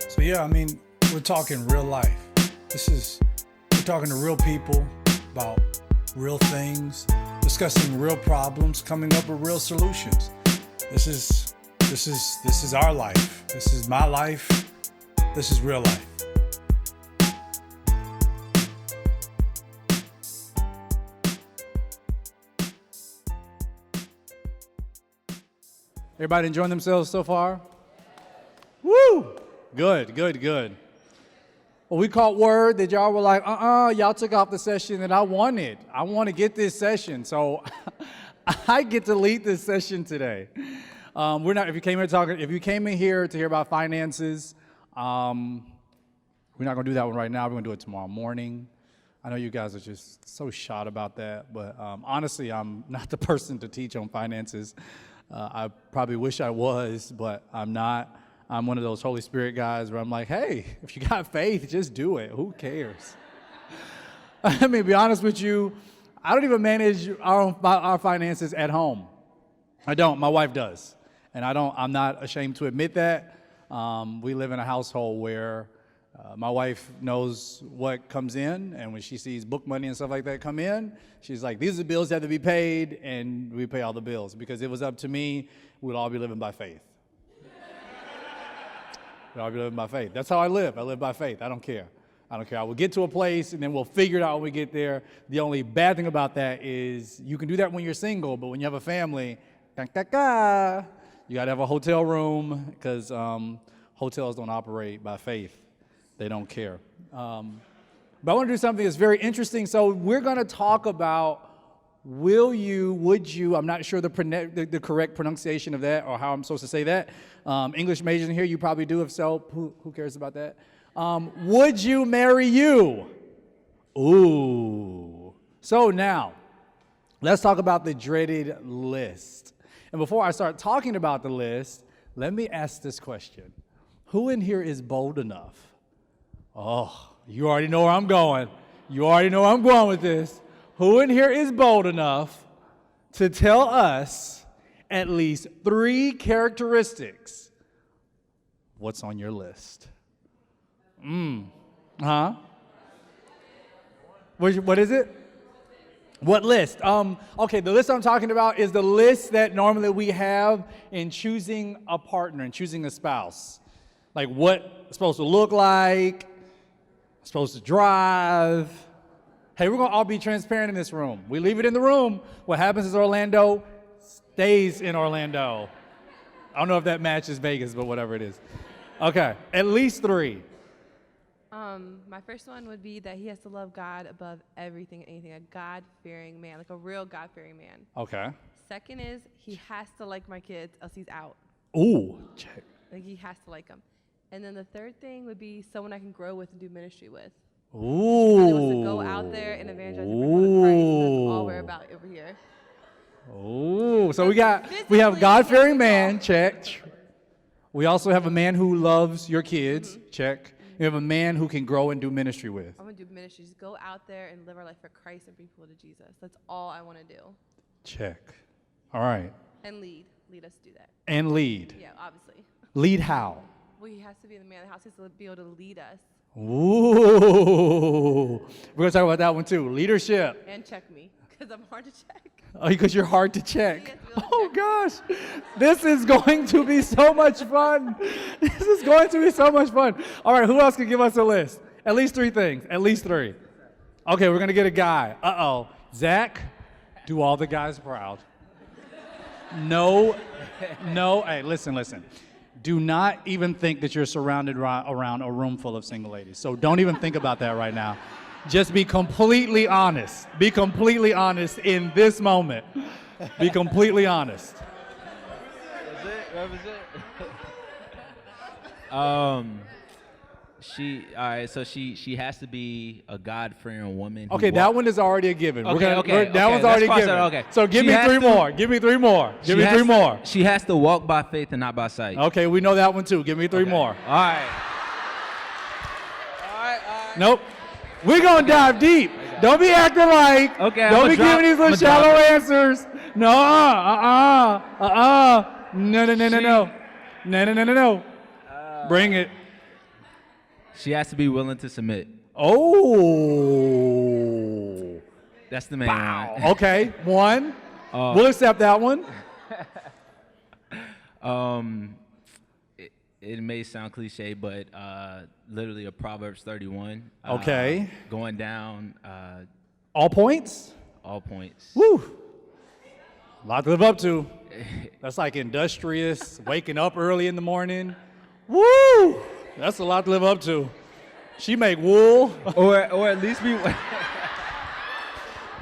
So yeah, I mean, we're talking real life. We're talking to real people about real things, discussing real problems, coming up with real solutions. This is our life. This is my life. This is real life. Everybody enjoying themselves so far? Woo! Good. Well, we caught word that y'all were like, y'all took off the session that I wanted. I want to get this session, so I get to lead this session today. If you came in here to hear about finances, we're not gonna do that one right now. We're gonna do it tomorrow morning. I know you guys are just so shot about that, but honestly, I'm not the person to teach on finances. I probably wish I was, but I'm not. I'm one of those Holy Spirit guys where I'm like, hey, if you got faith, just do it. Who cares? I mean, to be honest with you, I don't even manage our finances at home. I don't. My wife does. And I'm not ashamed to admit that. We live in a household where my wife knows what comes in, and when she sees book money and stuff like that come in, she's like, these are the bills that have to be paid, and we pay all the bills. Because if it was up to me, we'd all be living by faith. We'd all be living by faith. That's how I live. I live by faith. I don't care. I will get to a place, and then we'll figure it out when we get there. The only bad thing about that is you can do that when you're single, but when you have a family, you got to have a hotel room, because hotels don't operate by faith. They don't care. But I want to do something that's very interesting. So we're going to talk about would you, I'm not sure the correct pronunciation of that or how I'm supposed to say that. English majors in here, you probably do. If so, who cares about that? Would you marry you? Ooh. So now, let's talk about the dreaded list. And before I start talking about the list, let me ask this question. Who in here is bold enough? Oh, you already know where I'm going. You already know where I'm going with this. Who in here is bold enough to tell us at least 3 characteristics? What's on your list? Huh? What is it? What list? Okay, the list I'm talking about is the list that normally we have in choosing a partner and choosing a spouse. Like what it's supposed to look like, supposed to drive. Hey, we're going to all be transparent in this room. We leave it in the room. What happens is Orlando stays in Orlando. I don't know if that matches Vegas, but whatever it is. Okay, at least 3. My first one would be that he has to love God above everything and anything, a God-fearing man, like a real God-fearing man. Okay. Second is he has to like my kids, else he's out. Ooh, check. Like he has to like them. And then the third thing would be someone I can grow with and do ministry with. Ooh. Really wants to go out there and evangelize and bring people to Christ. That's all we're about over here. Ooh, so we have God-fearing man, check. We also have a man who loves your kids, check. You have a man who can grow and do ministry with. I want to do ministry. Just go out there and live our life for Christ and bring people to Jesus. That's all I want to do. Check. All right. And lead. Lead us to do that. And lead. Yeah, obviously. Lead how? Well, he has to be the man of the house. He has to be able to lead us. Ooh. We're going to talk about that one too. Leadership. And check me, because I'm hard to check. Oh, because you're hard to check. Oh, gosh. This is going to be so much fun. This is going to be so much fun. All right, who else can give us a list? At least 3 things. At least 3. Okay, we're going to get a guy. Uh-oh. Zach, do all the guys proud. No. Hey, listen. Do not even think that you're surrounded around a room full of single ladies. So don't even think about that right now. Just be completely honest. Be completely honest in this moment. Be completely honest. That was it. So she has to be a God-fearing woman. Okay, that one is already a given. Okay. That one's already given. Okay. So give me 3 more. Give me 3 more. Give me 3 more. She has to walk by faith and not by sight. Okay, we know that one too. Give me 3 more. All right. Nope. We're going to dive deep. Don't be acting like. Okay. Don't be giving these little shallow answers. No. No. Bring it. She has to be willing to submit. Oh. That's the main Wow. one. Okay, one. We'll accept that one. It may sound cliche, but literally a Proverbs 31. Okay. Going down All points? all points. Woo. A lot to live up to. That's like industrious, waking up early in the morning. Woo! That's a lot to live up to. She make wool. or at least be.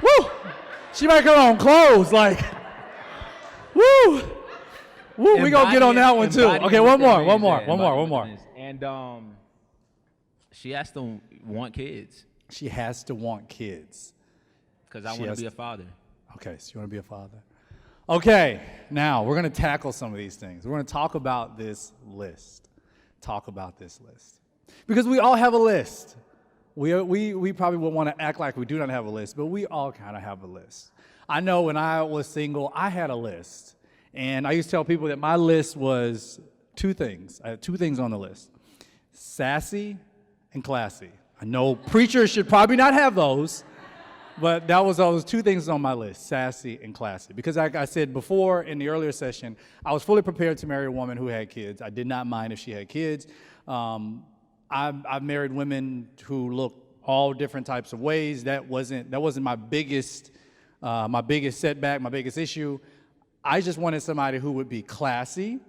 Woo! She make her own clothes. Like, woo! Woo, we gonna get on that one too. Okay, one more. And she has to want kids. She has to want kids. Because I want to be a father. Okay, so you want to be a father. Okay, now we're going to tackle some of these things. We're going to talk about this list. Because we all have a list. We probably would want to act like we do not have a list, but we all kind of have a list. I know when I was single, I had a list. And I used to tell people that my list was two things. I had two things on the list: sassy and classy. I know preachers should probably not have those, but that was those two things on my list: sassy and classy. Because like I said before in the earlier session, I was fully prepared to marry a woman who had kids. I did not mind if she had kids. I've married women who look all different types of ways. That wasn't my biggest setback, my biggest issue. I just wanted somebody who would be classy,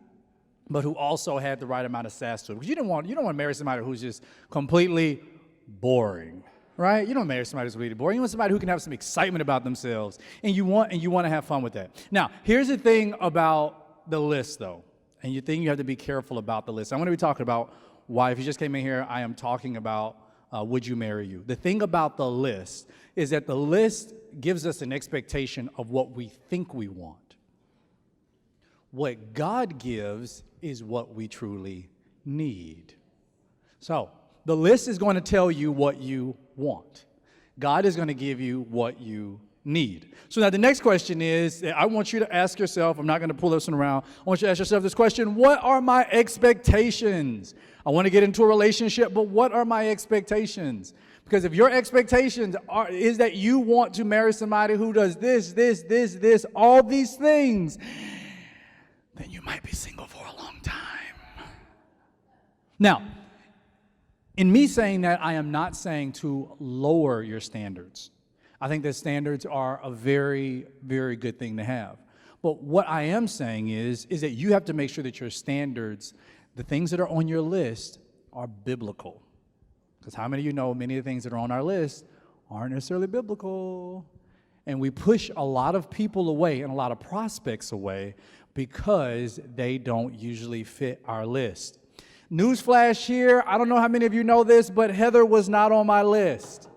but who also had the right amount of sass to it. Because you don't want to marry somebody who's just completely boring, right? You don't marry somebody who's completely boring. You want somebody who can have some excitement about themselves, and you want to have fun with that. Now, here's the thing about the list, though, and you think you have to be careful about the list. I'm going to be talking about why. If you just came in here, I am talking about would you marry you? The thing about the list is that the list gives us an expectation of what we think we want. What God gives is what we truly need. So, the list is going to tell you what you want. God is going to give you what you need. So now the next question is, I want you to ask yourself, I'm not going to pull this one around, I want you to ask yourself this question: what are my expectations? I want to get into a relationship, but what are my expectations? Because if your expectations is that you want to marry somebody who does this, all these things, then you might be single for a long time. Now, in me saying that, I am not saying to lower your standards. I think that standards are a very, very good thing to have. But what I am saying is that you have to make sure that your standards, the things that are on your list, are biblical. Because how many of you know many of the things that are on our list aren't necessarily biblical? And we push a lot of people away and a lot of prospects away because they don't usually fit our list. Newsflash here, I don't know how many of you know this, but Heather was not on my list.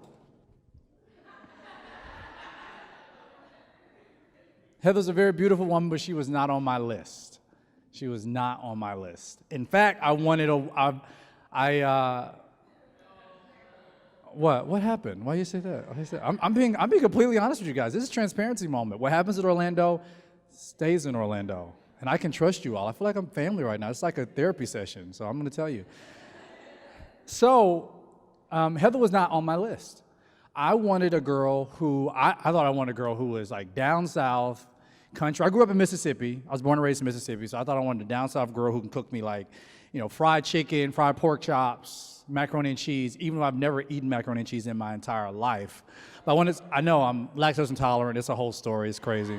Heather's a very beautiful woman, but she was not on my list. She was not on my list. In fact, I wanted What happened? Why do you say that? I'm being completely honest with you guys. This is a transparency moment. What happens in Orlando stays in Orlando. And I can trust you all. I feel like I'm family right now. It's like a therapy session, so I'm going to tell you. So, Heather was not on my list. I wanted a girl who, I thought I wanted a girl who was like down south, country. I grew up in Mississippi. I was born and raised in Mississippi, so I thought I wanted a down south girl who can cook me like, fried chicken, fried pork chops, macaroni and cheese, even though I've never eaten macaroni and cheese in my entire life. But I know I'm lactose intolerant. It's a whole story. It's crazy.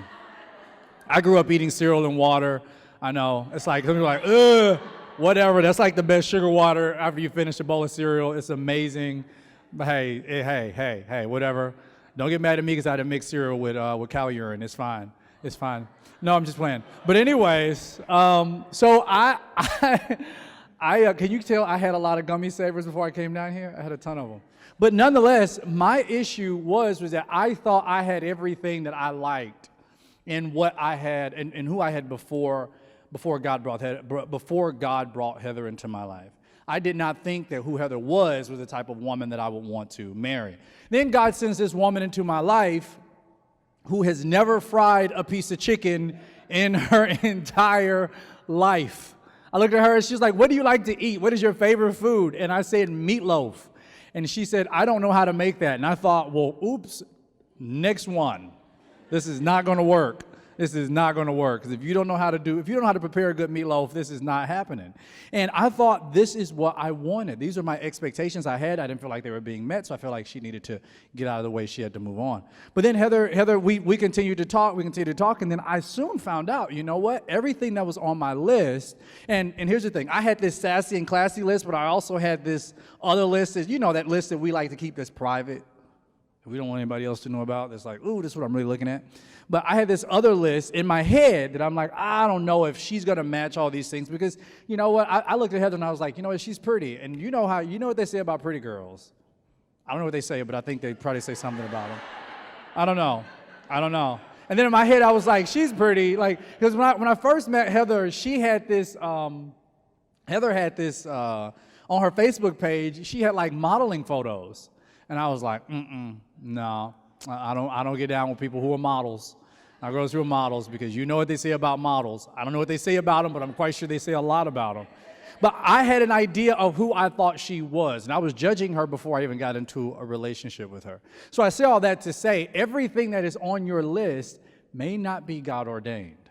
I grew up eating cereal and water. I know. It's like, some people are like, ugh, whatever. That's like the best sugar water after you finish a bowl of cereal. It's amazing. But hey, whatever. Don't get mad at me because I had to mix cereal with cow urine. It's fine. It's fine. No, I'm just playing. But anyways, so I can you tell I had a lot of gummy savers before I came down here? I had a ton of them. But nonetheless, my issue was that I thought I had everything that I liked in what I had and who I had before God brought Heather into my life. I did not think that who Heather was the type of woman that I would want to marry. Then God sends this woman into my life who has never fried a piece of chicken in her entire life. I looked at her and she was like, what do you like to eat? What is your favorite food? And I said, meatloaf. And she said, I don't know how to make that. And I thought, well, oops, next one. This is not going to work. This is not going to work. Because if you don't know how to prepare a good meatloaf, this is not happening. And I thought this is what I wanted. These are my expectations I had. I didn't feel like they were being met, so I felt like she needed to get out of the way. She had to move on. But then Heather, we continued to talk. And then I soon found out, you know what? Everything that was on my list, and here's the thing. I had this sassy and classy list, but I also had this other list. You know that list that we like to keep that's private. We don't want anybody else to know about. That's like, ooh, this is what I'm really looking at. But I had this other list in my head that I'm like, I don't know if she's going to match all these things because, you know what, I looked at Heather and I was like, you know what, she's pretty. And you know what they say about pretty girls. I don't know what they say, but I think they probably say something about them. I don't know. And then in my head, I was like, she's pretty. Like, because when I first met Heather, she had this, on her Facebook page, she had like modeling photos. And I was like, no, I don't get down with people who are models. I go through models because you know what they say about models. I don't know what they say about them, but I'm quite sure they say a lot about them. But I had an idea of who I thought she was, and I was judging her before I even got into a relationship with her. So I say all that to say everything that is on your list may not be God ordained.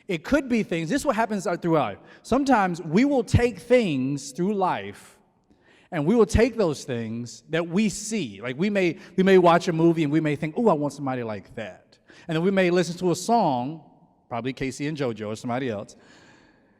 It could be things. This is what happens throughout. Sometimes we will take things through life, and we will take those things that we see. Like we may watch a movie and we may think, oh, I want somebody like that. And then we may listen to a song, probably Casey and JoJo or somebody else.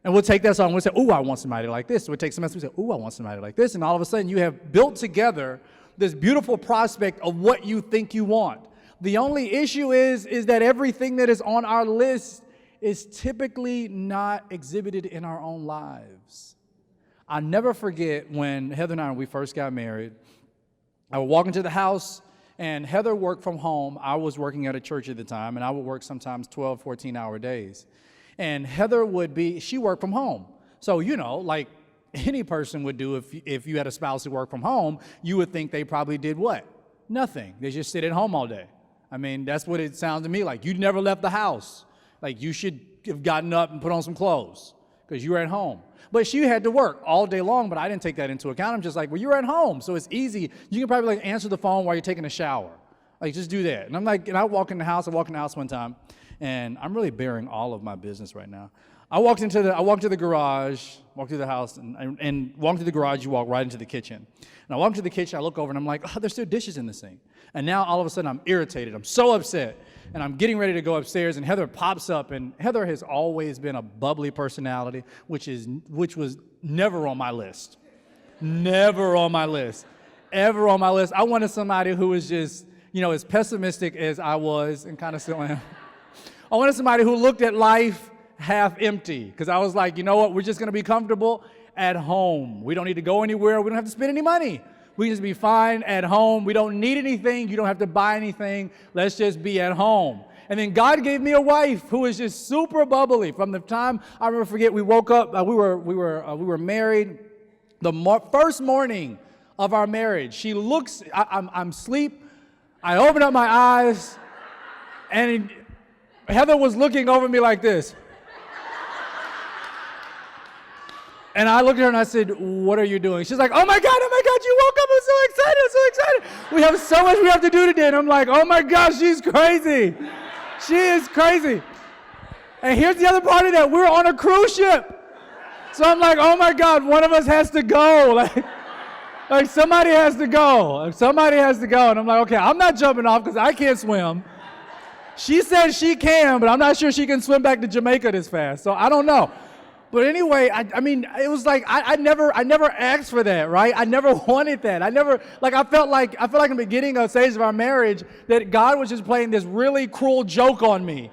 And we'll take that song and we'll say, oh, I want somebody like this. So we'll take some else and we'll say, oh, I want somebody like this. And all of a sudden you have built together this beautiful prospect of what you think you want. The only issue is that everything that is on our list is typically not exhibited in our own lives. I'll never forget when Heather and I, when we first got married, I would walk into the house, and Heather worked from home. I was working at a church at the time, and I would work sometimes 12, 14-hour days. And Heather she worked from home. So, you know, like any person would do if you had a spouse who worked from home, you would think they probably did what? Nothing. They just sit at home all day. I mean, that's what it sounds to me like. You never left the house. Like, you should have gotten up and put on some clothes because you were at home. But she had to work all day long, but I didn't take that into account. I'm just like, well, you're at home, so it's easy. You can probably like answer the phone while you're taking a shower. Like, just do that. And I'm like, and I walked in the house one time, and I'm really bearing all of my business right now. I walked into the garage, walked through the house, and walked through the garage, you walk right into the kitchen. And I walk into the kitchen, I look over, and I'm like, oh, there's still dishes in the sink. And now all of a sudden I'm irritated. I'm so upset. And I'm getting ready to go upstairs, and Heather pops up. And Heather has always been a bubbly personality, which was never on my list. Never on my list. Ever on my list. I wanted somebody who was just, you know, as pessimistic as I was, and kind of still am. I wanted somebody who looked at life half empty, because I was like, you know what, we're just going to be comfortable at home. We don't need to go anywhere. We don't have to spend any money. We can just be fine at home. We don't need anything. You don't have to buy anything. Let's just be at home. And then God gave me a wife who was just super bubbly. From the time I never forget, we woke up. We were married. The first morning of our marriage, she looks. I'm asleep. I open up my eyes, and Heather was looking over me like this. And I looked at her and I said, what are you doing? She's like, oh my God, you woke up. I'm so excited. We have so much we have to do today. And I'm like, oh my gosh, she's crazy. She is crazy. And here's the other part of that. We're on a cruise ship. So I'm like, oh my God, one of us has to go. Like somebody has to go. And I'm like, okay, I'm not jumping off because I can't swim. She said she can, but I'm not sure she can swim back to Jamaica this fast. So I don't know. But anyway, I mean, it was like I never asked for that, right? I never wanted that. I felt like in the beginning of the stage of our marriage that God was just playing this really cruel joke on me.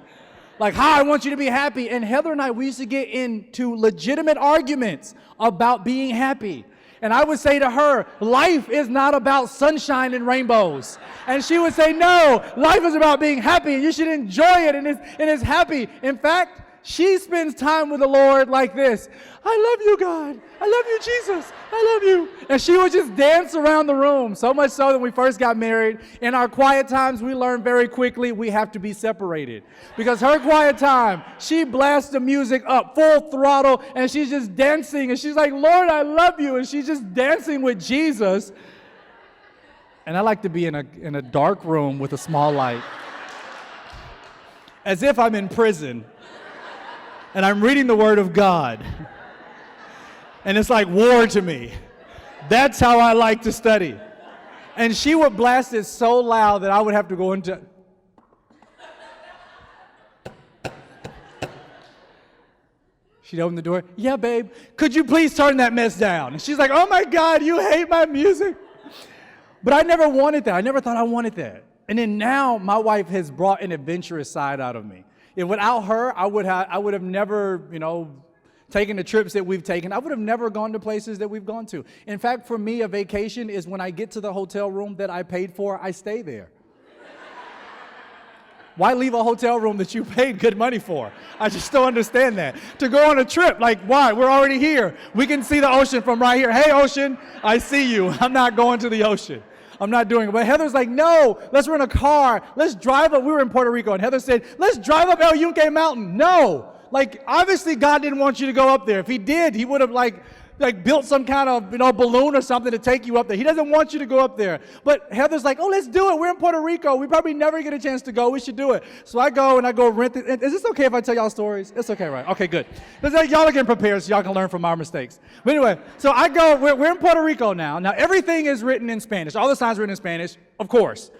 Like, hi, I want you to be happy. And Heather and I, we used to get into legitimate arguments about being happy. And I would say to her, life is not about sunshine and rainbows. And she would say, no, life is about being happy, and you should enjoy it, and it's happy. In fact, She spends time with the Lord like this. I love you, God. I love you, Jesus. I love you. And she would just dance around the room. So much so that when we first got married, in our quiet times, we learned very quickly we have to be separated. Because her quiet time, she blasts the music up full throttle, and she's just dancing. And she's like, Lord, I love you. And she's just dancing with Jesus. And I like to be in a dark room with a small light. As if I'm in prison. And I'm reading the Word of God. And it's like war to me. That's how I like to study. And she would blast it so loud that I would have to go into... She'd open the door. Yeah, babe, could you please turn that mess down? And she's like, oh my God, you hate my music. But I never wanted that. I never thought I wanted that. And then now my wife has brought an adventurous side out of me. And without her, I would have never, taken the trips that we've taken. I would have never gone to places that we've gone to. In fact, for me, a vacation is when I get to the hotel room that I paid for, I stay there. Why leave a hotel room that you paid good money for? I just don't understand that. To go on a trip, like, why? We're already here. We can see the ocean from right here. Hey, ocean, I see you. I'm not going to the ocean. I'm not doing it. But Heather's like, no, let's rent a car. Let's drive up. We were in Puerto Rico, and Heather said, let's drive up El Yunque Mountain. No. Like, obviously, God didn't want you to go up there. If he did, he would have, like built some kind of, balloon or something to take you up there. He doesn't want you to go up there. But Heather's like, oh, let's do it. We're in Puerto Rico. We probably never get a chance to go. We should do it. So I go rent it. Is this okay if I tell y'all stories? It's okay, right? Okay, good. Because y'all are getting prepared so y'all can learn from our mistakes. But anyway, so I go, we're in Puerto Rico now. Now, everything is written in Spanish. All the signs are written in Spanish, of course.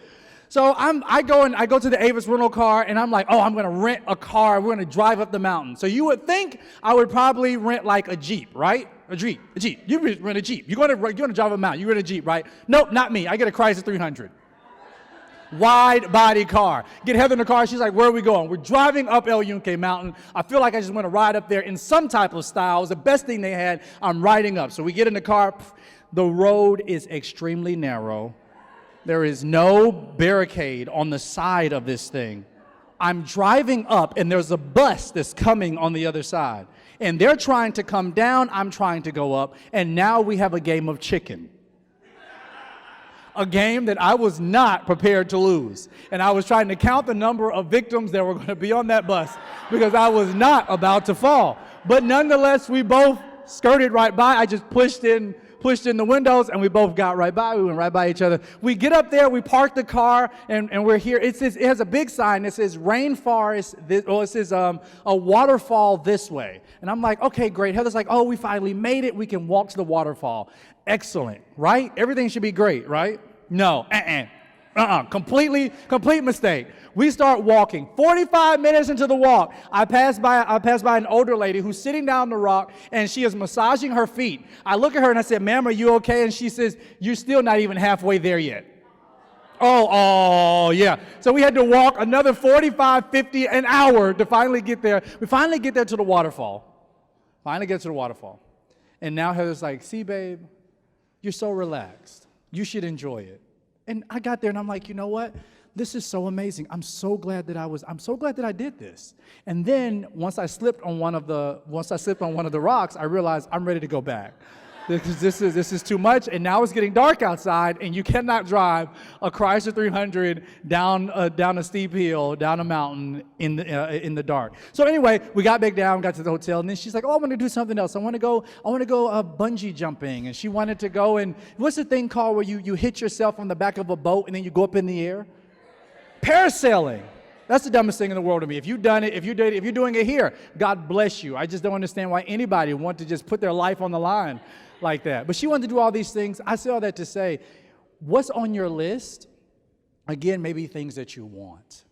So I go to the Avis rental car, and I'm like, oh, I'm going to rent a car. We're going to drive up the mountain. So you would think I would probably rent like a Jeep, right? A Jeep. You rent a Jeep. You're going to drive a mountain. You rent a Jeep, right? Nope, not me. I get a Chrysler 300. Wide body car. Get Heather in the car. She's like, where are we going? We're driving up El Yunque Mountain. I feel like I just want to ride up there in some type of style. It was the best thing they had. I'm riding up. So we get in the car. The road is extremely narrow. There is no barricade on the side of this thing. I'm driving up, and there's a bus that's coming on the other side. And they're trying to come down, I'm trying to go up, and now we have a game of chicken. A game that I was not prepared to lose. And I was trying to count the number of victims that were going to be on that bus because I was not about to fall. But nonetheless, we both skirted right by. I just pushed in the windows, and we both got right by. We went right by each other. We get up there, we park the car, and we're here. It has a big sign that says rainforest, it says a waterfall this way. And I'm like, okay, great. Heather's like, oh, we finally made it. We can walk to the waterfall. Excellent, right? Everything should be great, right? No, complete mistake. We start walking. 45 minutes into the walk, I pass by an older lady who's sitting down the rock, and she is massaging her feet. I look at her and I said, ma'am, are you okay? And she says, you're still not even halfway there yet. Oh, yeah. So we had to walk another 45, 50, an hour to finally get there. We finally get there to the waterfall. And now Heather's like, see, babe, you're so relaxed. You should enjoy it. And I got there and I'm like, you know what? This is so amazing. I'm so glad that I did this. And then once I slipped on one of the rocks, I realized I'm ready to go back. This is too much, and now it's getting dark outside, and you cannot drive a Chrysler 300 down a steep hill, down a mountain in the dark. So anyway, we got back down, got to the hotel, and then she's like, "Oh, I want to do something else. I want to go bungee jumping." And she wanted to go, and what's the thing called where you hit yourself on the back of a boat and then you go up in the air? Parasailing. That's the dumbest thing in the world to me. If you've done it, if you're doing it here, God bless you. I just don't understand why anybody would want to just put their life on the line like that. But she wanted to do all these things. I say all that to say, what's on your list? Again, maybe things that you want.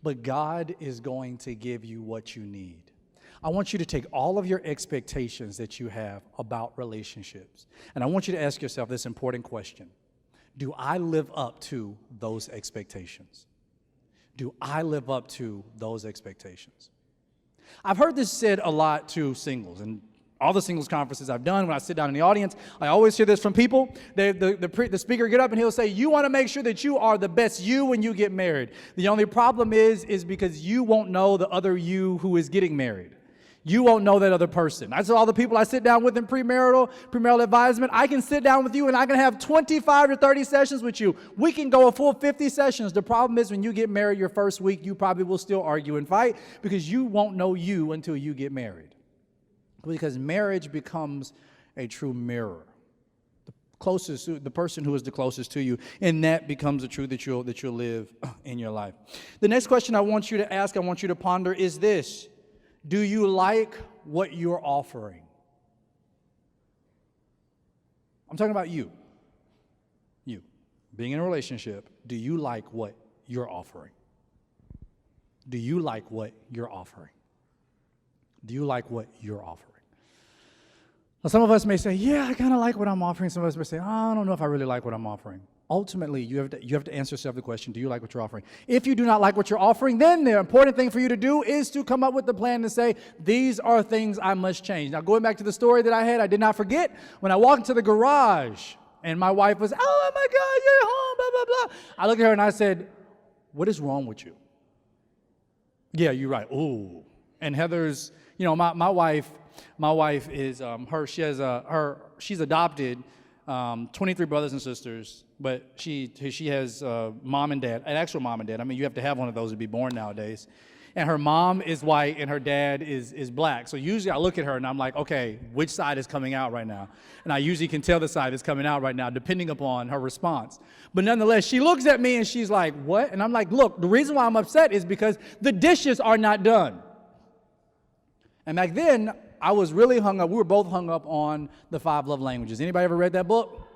But God is going to give you what you need. I want you to take all of your expectations that you have about relationships, and I want you to ask yourself this important question. Do I live up to those expectations? Do I live up to those expectations? I've heard this said a lot to singles, and All the singles conferences I've done, when I sit down in the audience, I always hear this from people. The speaker get up and he'll say, you want to make sure that you are the best you when you get married. The only problem is because you won't know the other you who is getting married. You won't know that other person. I saw all the people I sit down with in premarital advisement. I can sit down with you and I can have 25 to 30 sessions with you. We can go a full 50 sessions. The problem is when you get married your first week, you probably will still argue and fight because you won't know you until you get married. Because marriage becomes a true mirror. The person who is the closest to you, and that becomes the truth that you'll live in your life. The next question I want you to ask, I want you to ponder is this. Do you like what you're offering? I'm talking about you. You. Being in a relationship, do you like what you're offering? Do you like what you're offering? Do you like what you're offering? Now, some of us may say, yeah, I kind of like what I'm offering. Some of us may say, oh, I don't know if I really like what I'm offering. Ultimately, you have to answer yourself the question, do you like what you're offering? If you do not like what you're offering, then the important thing for you to do is to come up with the plan to say, these are things I must change. Now, going back to the story that I had, I did not forget when I walked into the garage and my wife was, oh my God, you're home, blah, blah, blah. I looked at her and I said, what is wrong with you? Yeah, you're right. Ooh. And Heather's, my wife is she's adopted 23 brothers and sisters, but she has mom and dad, an actual mom and dad. I mean, you have to have one of those to be born nowadays. And her mom is white and her dad is black. So usually I look at her and I'm like, okay, which side is coming out right now? And I usually can tell the side that's coming out right now depending upon her response. But nonetheless, she looks at me and she's like, what? And I'm like, look, the reason why I'm upset is because the dishes are not done. And back then, I was really hung up. We were both hung up on the 5 love languages. Anybody ever read that book?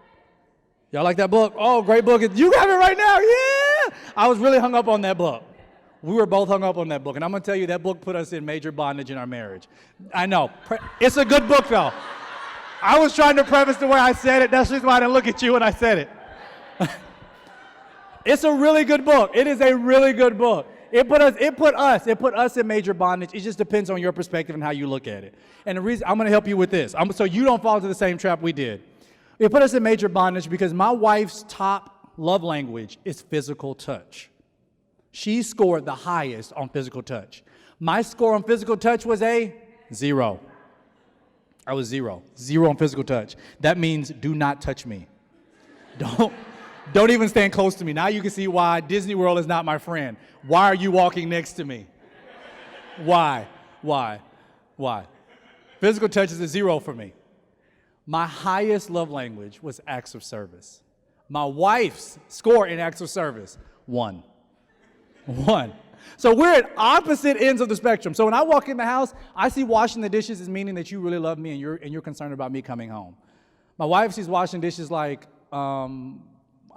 Y'all like that book? Oh, great book. You got it right now. Yeah. I was really hung up on that book. We were both hung up on that book. And I'm going to tell you, that book put us in major bondage in our marriage. I know. It's a good book, though. I was trying to preface the way I said it. That's just why I didn't look at you when I said it. It's a really good book. It is a really good book. It put us in major bondage. It just depends on your perspective and how you look at it. And the reason I'm going to help you with this, so you don't fall into the same trap we did. It put us in major bondage because my wife's top love language is physical touch. She scored the highest on physical touch. My score on physical touch was a 0. I was 0 on physical touch. That means do not touch me. Don't even stand close to me. Now you can see why Disney World is not my friend. Why are you walking next to me? Why? Physical touch is a 0 for me. My highest love language was acts of service. My wife's score in acts of service, 1. So we're at opposite ends of the spectrum. So when I walk in the house, I see washing the dishes as meaning that you really love me and you're concerned about me coming home. My wife sees washing dishes like,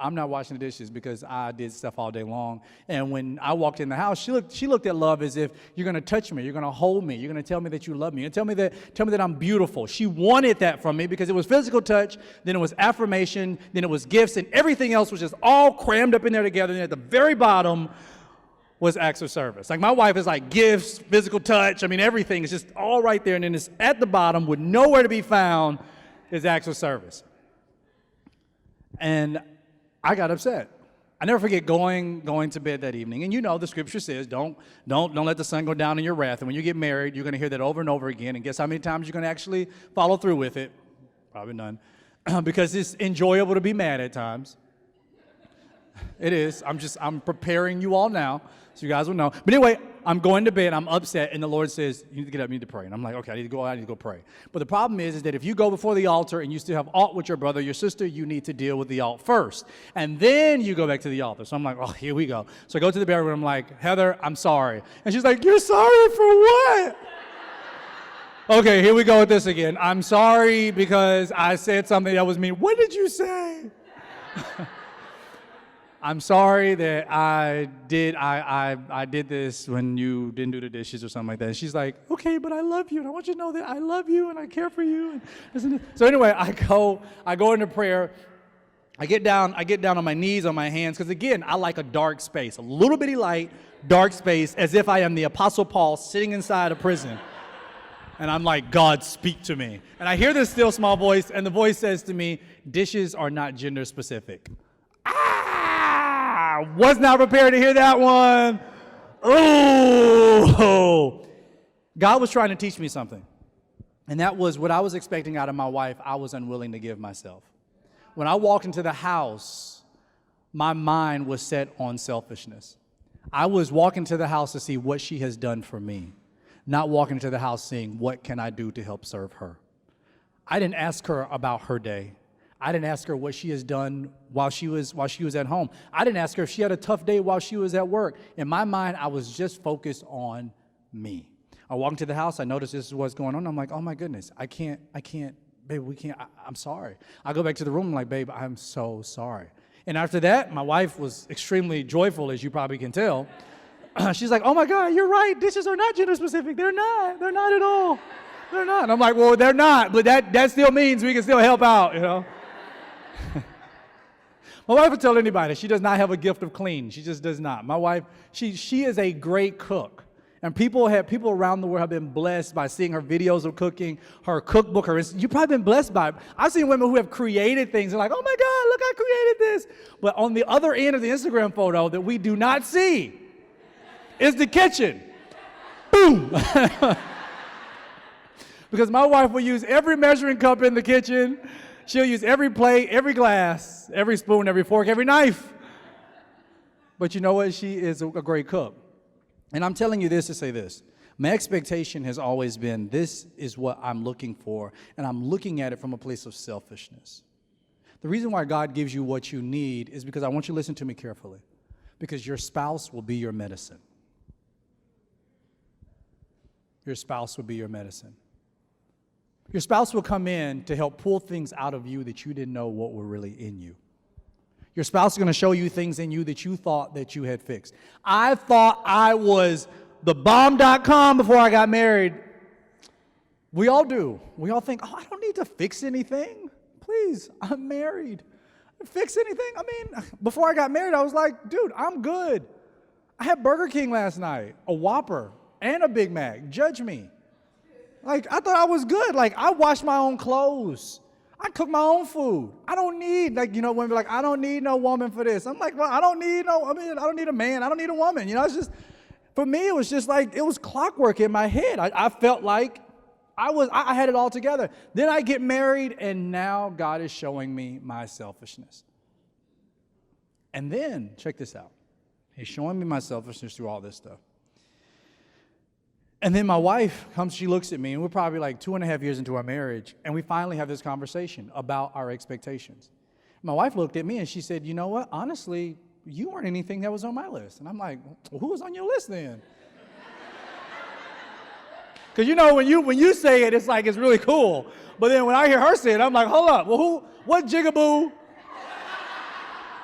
I'm not washing the dishes because I did stuff all day long. And when I walked in the house, she looked at love as if you're going to touch me, you're going to hold me, you're going to tell me that you love me, and tell me that I'm beautiful. She wanted that from me because it was physical touch, then it was affirmation, then it was gifts, and everything else was just all crammed up in there together. And at the very bottom was acts of service. Like my wife is like gifts, physical touch. I mean, everything is just all right there. And then it's at the bottom with nowhere to be found is acts of service. And I got upset. I never forget going to bed that evening. And the scripture says, don't let the sun go down in your wrath. And when you get married, you're going to hear that over and over again. And guess how many times you're going to actually follow through with it? Probably none. Because it's enjoyable to be mad at times. It is. I'm preparing you all now so you guys will know. But anyway, I'm going to bed, I'm upset, and the Lord says, you need to get up, you need to pray. And I'm like, okay, I need to go pray. But the problem is that if you go before the altar and you still have aught with your brother, your sister, you need to deal with the aught first. And then you go back to the altar. So I'm like, oh, here we go. So I go to the bedroom, I'm like, Heather, I'm sorry. And she's like, you're sorry for what? Okay, here we go with this again. I'm sorry because I said something that was mean. What did you say? I'm sorry that I did this when you didn't do the dishes or something like that. And she's like, okay, but I love you, and I want you to know that I love you and I care for you. So anyway, I go into prayer. I get down on my knees, on my hands, because again, I like a dark space, a little bitty light, dark space, as if I am the Apostle Paul sitting inside a prison. And I'm like, God, speak to me. And I hear this still small voice, and the voice says to me, dishes are not gender specific. Was not prepared to hear that one. Oh, God was trying to teach me something. And that was what I was expecting out of my wife, I was unwilling to give myself. When I walked into the house, my mind was set on selfishness. I was walking to the house to see what she has done for me, not walking into the house saying, what can I do to help serve her? I didn't ask her about her day. I didn't ask her what she has done while she was at home. I didn't ask her if she had a tough day while she was at work. In my mind, I was just focused on me. I walked into the house, I noticed this is what's going on. I'm like, oh my goodness, I can't, babe, we can't, I'm sorry. I go back to the room, I'm like, babe, I'm so sorry. And after that, my wife was extremely joyful, as you probably can tell. She's like, oh my God, you're right, dishes are not gender specific. They're not at all. They're not. And I'm like, well, they're not, but that still means we can still help out, you know? My wife would tell anybody she does not have a gift of clean. She just does not. My wife, she is a great cook. And people around the world have been blessed by seeing her videos of cooking, her cookbook, you've probably been blessed by it. I've seen women who have created things and like, oh my God, look, I created this. But on the other end of the Instagram photo that we do not see is the kitchen. Boom. Because my wife will use every measuring cup in the kitchen. She'll use every plate, every glass, every spoon, every fork, every knife. But you know what? She is a great cook. And I'm telling you this to say this. My expectation has always been, this is what I'm looking for, and I'm looking at it from a place of selfishness. The reason why God gives you what you need is because I want you to listen to me carefully. Because your spouse will be your medicine. Your spouse will be your medicine. Your spouse will come in to help pull things out of you that you didn't know what were really in you. Your spouse is going to show you things in you that you thought that you had fixed. I thought I was the bomb.com before I got married. We all do. We all think, oh, I don't need to fix anything. Please, I'm married. Fix anything? I mean, before I got married, I was like, dude, I'm good. I had Burger King last night, a Whopper, and a Big Mac. Judge me. Like, I thought I was good. Like, I wash my own clothes. I cook my own food. I don't need, women be like, I don't need no woman for this. I'm like, well, I don't need a man. I don't need a woman. It's just, for me, it was just like, it was clockwork in my head. I felt like I had it all together. Then I get married, and now God is showing me my selfishness. And then, check this out. He's showing me my selfishness through all this stuff. And then my wife comes, she looks at me, and we're probably like 2.5 years into our marriage, and we finally have this conversation about our expectations. My wife looked at me, and she said, you know what? Honestly, you weren't anything that was on my list. And I'm like, well, who was on your list then? Because when you say it, it's like it's really cool. But then when I hear her say it, I'm like, hold up, well, what jigaboo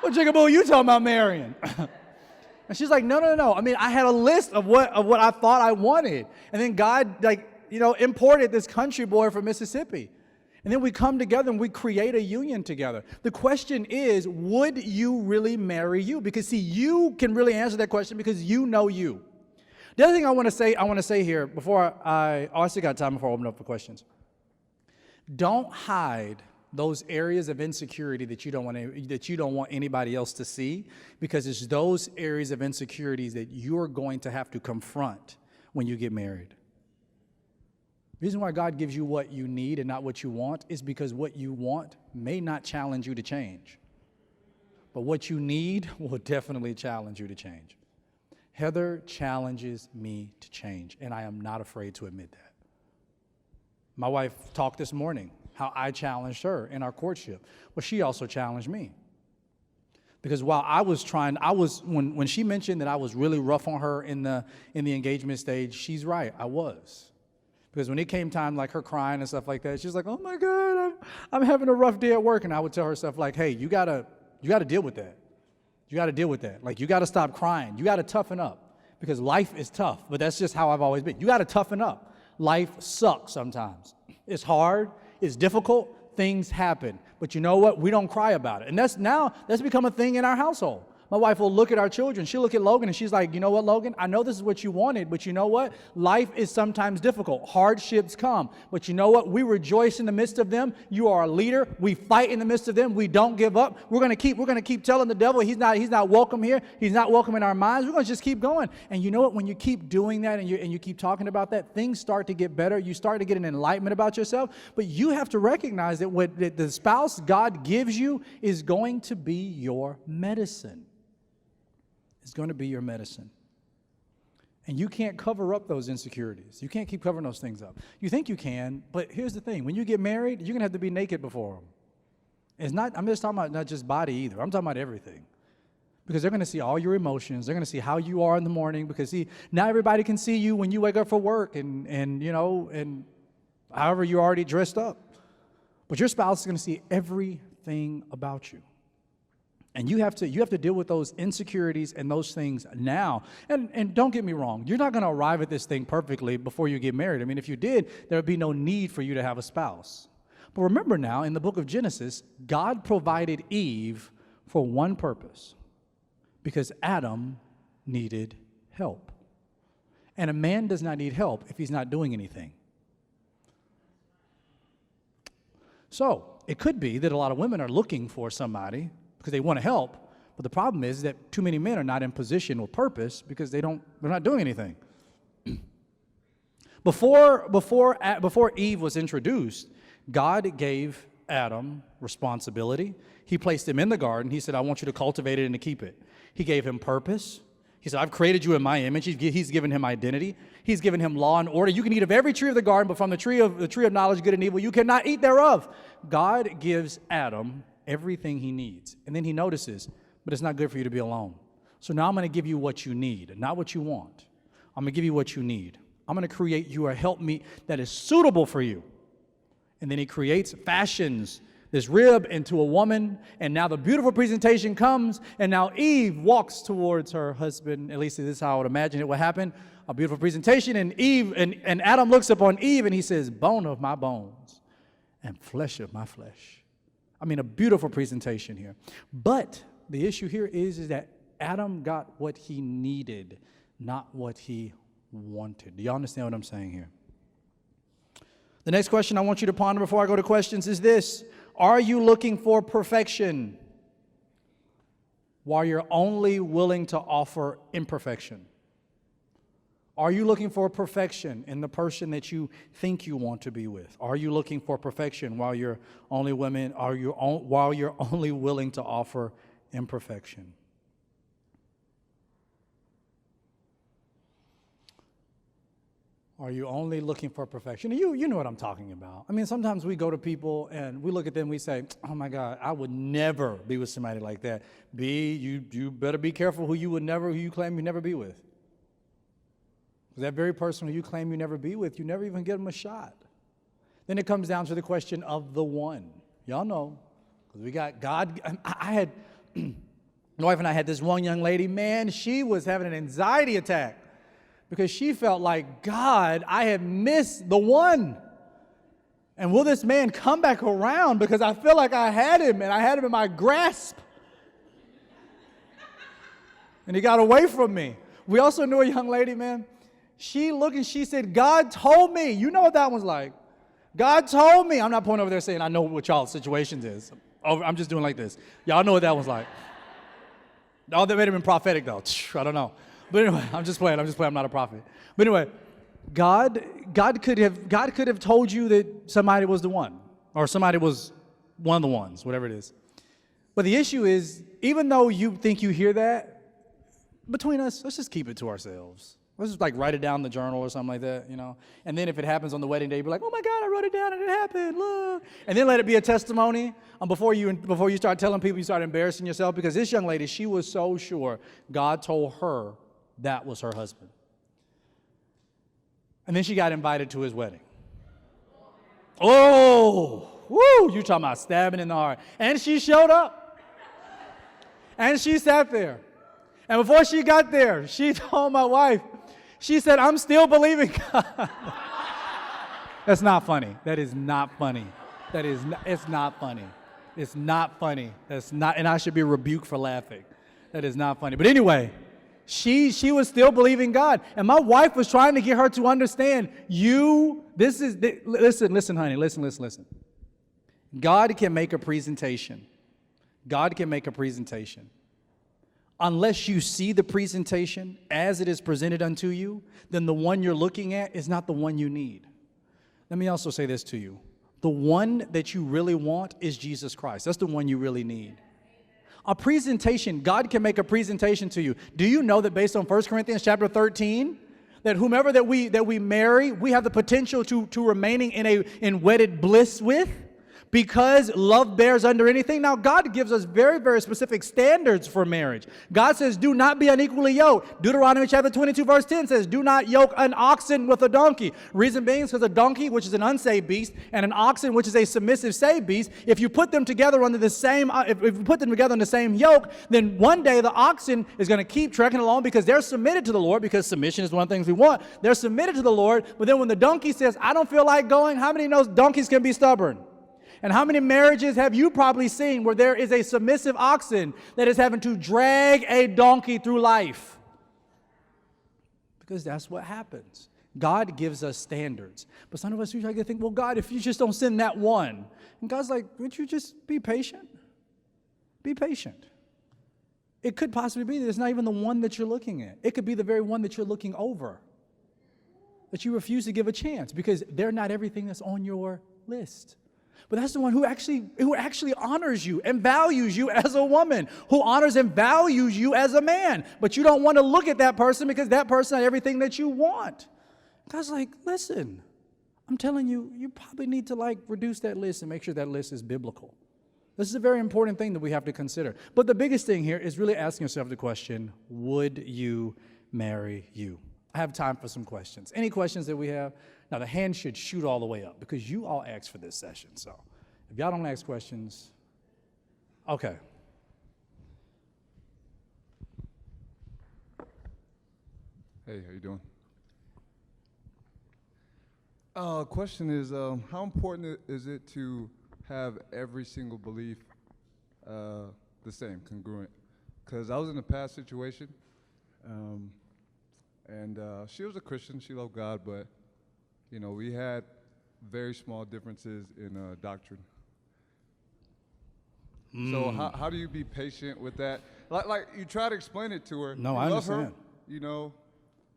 you talking about marrying? And she's like, no. I mean, I had a list of what I thought I wanted. And then God, imported this country boy from Mississippi. And then we come together and we create a union together. The question is, would you really marry you? Because, see, you can really answer that question because you know you. The other thing I want to say here before I still got time before I open up for questions. Don't hide those areas of insecurity that you don't want anybody else to see, because it's those areas of insecurities that you're going to have to confront when you get married. The reason why God gives you what you need and not what you want is because what you want may not challenge you to change, but what you need will definitely challenge you to change. Heather challenges me to change, and I am not afraid to admit that. My wife talked this morning how I challenged her in our courtship. Well, she also challenged me. Because while when she mentioned that I was really rough on her in the engagement stage, she's right, I was. Because when it came time, like her crying and stuff like that, she's like, oh my God, I'm having a rough day at work. And I would tell her stuff like, hey, you gotta deal with that. You gotta deal with that. Like, you gotta stop crying. You gotta toughen up. Because life is tough, but that's just how I've always been. You gotta toughen up. Life sucks sometimes. It's hard. It's difficult, things happen. But you know what? We don't cry about it. And that's become a thing in our household. My wife will look at our children. She'll look at Logan and she's like, you know what, Logan? I know this is what you wanted, but you know what? Life is sometimes difficult. Hardships come. But you know what? We rejoice in the midst of them. You are a leader. We fight in the midst of them. We don't give up. We're going to keep telling the devil he's not welcome here. He's not welcome in our minds. We're going to just keep going. And you know what? When you keep doing that and you keep talking about that, things start to get better. You start to get an enlightenment about yourself. But you have to recognize that what the spouse God gives you is going to be your medicine. It's going to be your medicine. And you can't cover up those insecurities. You can't keep covering those things up. You think you can, but here's the thing. When you get married, you're going to have to be naked before them. I'm just talking about not just body either. I'm talking about everything. Because they're going to see all your emotions. They're going to see how you are in the morning. Because see, now everybody can see you when you wake up for work and however you're already dressed up. But your spouse is going to see everything about you. And you have to deal with those insecurities and those things now. And don't get me wrong, you're not going to arrive at this thing perfectly before you get married. I mean, if you did, there would be no need for you to have a spouse. But remember now, in the book of Genesis, God provided Eve for one purpose, because Adam needed help. And a man does not need help if he's not doing anything. So it could be that a lot of women are looking for somebody because they want to help, but the problem is that too many men are not in position or purpose because they're not doing anything. Before Eve was introduced, God gave Adam responsibility. He placed him in the garden. He said, I want you to cultivate it and to keep it. He gave him purpose. He said, I've created you in my image. He's given him identity. He's given him law and order. You can eat of every tree of the garden, but from the tree of knowledge, good and evil, you cannot eat thereof. God gives Adam everything he needs. And then he notices, but it's not good for you to be alone. So now I'm going to give you what you need, not what you want. I'm going to give you what you need. I'm going to create you a helpmeet that is suitable for you. And then he fashions this rib into a woman, and now the beautiful presentation comes, and now Eve walks towards her husband. At least this is how I would imagine it would happen. A beautiful presentation, and Adam looks upon Eve, and he says, bone of my bones and flesh of my flesh. I mean, a beautiful presentation here. But the issue here is that Adam got what he needed, not what he wanted. Do you understand what I'm saying here? The next question I want you to ponder before I go to questions is this. Are you looking for perfection while you're only willing to offer imperfection? Are you looking for perfection in the person that you think you want to be with? Are you looking for perfection while you're only willing to offer imperfection? Are you only looking for perfection? You know what I'm talking about. I mean, sometimes we go to people and we look at them and we say, oh my God, I would never be with somebody like that. You better be careful who you claim you never be with. Because that very person who you claim you never be with, you never even give them a shot. Then it comes down to the question of the one. Y'all know, because we got God. My wife and I had this one young lady, man, she was having an anxiety attack. Because she felt like, God, I have missed the one. And will this man come back around? Because I feel like I had him, and I had him in my grasp. And he got away from me. We also knew a young lady, man. She looked and she said, God told me. You know what that one's like. God told me. I'm not pointing over there saying I know what y'all's situations is. I'm just doing like this. Y'all know what that one's like. Oh, that may have been prophetic, though. I don't know. But anyway, I'm just playing. I'm not a prophet. But anyway, God could have told you that somebody was the one, or somebody was one of the ones, whatever it is. But the issue is, even though you think you hear that, between us, let's just keep it to ourselves. Let's just write it down in the journal or something like that, And then if it happens on the wedding day, be like, oh my God, I wrote it down and it happened, look. And then let it be a testimony. Before you start telling people, you start embarrassing yourself, because this young lady, she was so sure God told her that was her husband. And then she got invited to his wedding. Oh, woo, you talking about stabbing in the heart. And she showed up. And she sat there. And before she got there, she told my wife, she said, I'm still believing God. That's not funny. That is not funny. It's not funny. It's not funny. That's not, and I should be rebuked for laughing. That is not funny. But anyway, she was still believing God. And my wife was trying to get her to understand, listen, honey, listen. God can make a presentation. God can make a presentation. Unless you see the presentation as it is presented unto you, then the one you're looking at is not the one you need. Let me also say this to you. The one that you really want is Jesus Christ. That's the one you really need. A presentation, God can make a presentation to you. Do you know that based on 1 Corinthians chapter 13, that whomever that we marry, we have the potential to remaining in wedded bliss with? Because love bears under anything. Now, God gives us very, very specific standards for marriage. God says, do not be unequally yoked. Deuteronomy chapter 22, verse 10 says, do not yoke an oxen with a donkey. Reason being is because a donkey, which is an unsaved beast, and an oxen, which is a submissive saved beast, if you put them together under the same, if you put them together in the same yoke, then one day the oxen is going to keep trekking along because they're submitted to the Lord, because submission is one of the things we want. They're submitted to the Lord, but then when the donkey says, I don't feel like going, how many knows donkeys can be stubborn? And how many marriages have you probably seen where there is a submissive oxen that is having to drag a donkey through life? Because that's what happens. God gives us standards. But some of us usually think, well, God, if you just don't send that one. And God's like, would you just be patient? Be patient. It could possibly be that it's not even the one that you're looking at. It could be the very one that you're looking over, that you refuse to give a chance because they're not everything that's on your list. But that's the one who actually honors you and values you as a woman, who honors and values you as a man. But you don't want to look at that person because that person has everything that you want. God's like, listen, I'm telling you, you probably need to reduce that list and make sure that list is biblical. This is a very important thing that we have to consider. But the biggest thing here is really asking yourself the question, would you marry you? I have time for some questions. Any questions that we have? Now, the hand should shoot all the way up because you all asked for this session. So if y'all don't ask questions, okay. Hey, how you doing? Question is, how important is it to have every single belief the same, congruent? Because I was in a past situation, and she was a Christian, she loved God, but we had very small differences in doctrine. So how do you be patient with that? Like you try to explain it to her. No, you I love understand. her,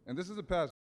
and this is a past.